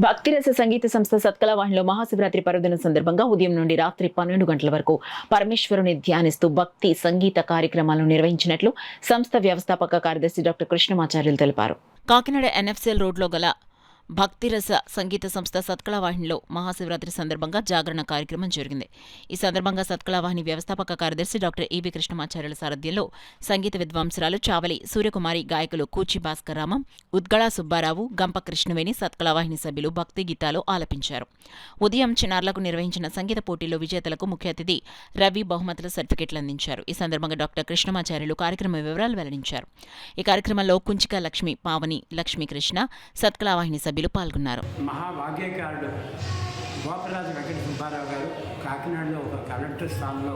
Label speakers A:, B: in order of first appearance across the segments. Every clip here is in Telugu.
A: భక్తిరస సంగీత సంస్థ సత్కళవాహినిలో మహాశివరాత్రి పర్వదినం సందర్భంగా ఉదయం నుండి రాత్రి 12 గంటల వరకు పరమేశ్వరుని ధ్యానిస్తూ భక్తి సంగీత కార్యక్రమాలను నిర్వహించినట్లు సంస్థ వ్యవస్థాపక కార్యదర్శి డాక్టర్ కృష్ణమాచార్యులు తెలిపారు. కాకినాడ ఎన్ఎఫ్సిఎల్ రోడ్లో గల భక్తిరస సంగీత సంస్థ సత్కళవాహినిలో మహాశివరాత్రి సందర్భంగా జాగరణ కార్యక్రమం జరిగింది. ఈ సందర్భంగా సత్కళవాహిని వ్యవస్థాపక కార్యదర్శి డాక్టర్ ఈవి కృష్ణమాచార్యుల సారథ్యంలో సంగీత విద్వాంసురాలు చావలి సూర్యకుమారి, గాయకులు కూచి భాస్కరరామం, ఉద్గళ సుబ్బారావు, గంప కృష్ణవేణి సత్కళవాహిని సభ్యులు భక్తి గీతాలు ఆలపించారు. ఉదయం చిన్నారులకు నిర్వహించిన సంగీత పోటీల్లో విజేతలకు ముఖ్య అతిథి రవి బహుమతుల సర్టిఫికెట్లు అందించారు. ఈ సందర్భంగా డాక్టర్ కృష్ణమాచార్యులు కార్యక్రమ వివరాలు వెల్లడించారు. ఈ కార్యక్రమంలో కుంచిక లక్ష్మి, పావని, లక్ష్మీకృష్ణ, సత్కళవాహిని సభ్యులు పాల్గొన్నారు.
B: మహాభాగ్యకారుడు గోపరాజు వెంకట సుబ్బారావు గారు కాకినాడలో ఒక కలెక్టర్ స్థానంలో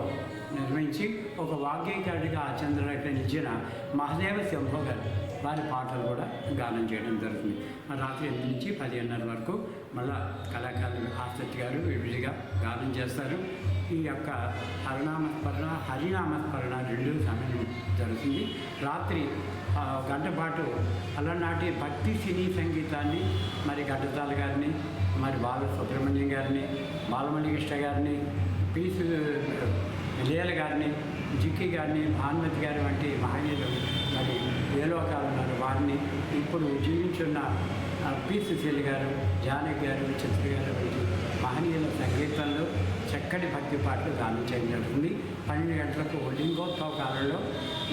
B: నిర్వహించి ఒక వాగ్గేయకారుడిగా చంద్రరేఖనిచ్చిన మహదేవ శంభో గారు వారి పాటలు కూడా గానం చేయడం జరుగుతుంది. రాత్రి 8 నుంచి 10:30 వరకు మళ్ళా కళాకారులు ఆసక్తి గారు విడిగా గానం చేస్తారు. ఈ యొక్క హరినామస్మరణ 2 సమయం జరుగుతుంది. రాత్రి గంట పాటు అలనాటి భక్తి సినీ సంగీతాన్ని మరి ఘంటసాల గారిని, మరి బాల సుబ్రహ్మణ్యం గారిని, బాలమణికృష్ణ గారిని, పీసు లీల గారిని, జిక్కి గారిని, భానుమతి గారి వంటి మహనీయులు మరి ఏలోకాలు ఉన్నారు. వారిని ఇప్పుడు జీవించున్న పి సుశీల్ గారు, జానకి గారు, చిత్ర గారు వంటి మహనీయుల సంగీతంలో చక్కటి భక్తి పాటలు గానం చేయడం జరుగుతుంది. 12 గంటలకు లింగోత్సవ కాలంలో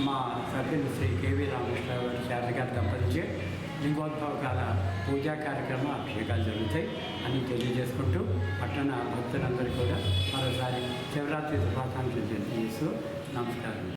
B: మా సభ్యులు శ్రీ కేవీ రామకృష్ణరావు గారు, శారద గారు దంపతిచే లింగోత్సవ కాల పూజా కార్యక్రమం, అభిషేకాలు జరుగుతాయి అని తెలియజేసుకుంటూ పట్టణ భక్తులందరూ కూడా మరోసారి శివరాత్రి శుభాకాంక్షలు తెలియజేస్తూ నమస్కారం.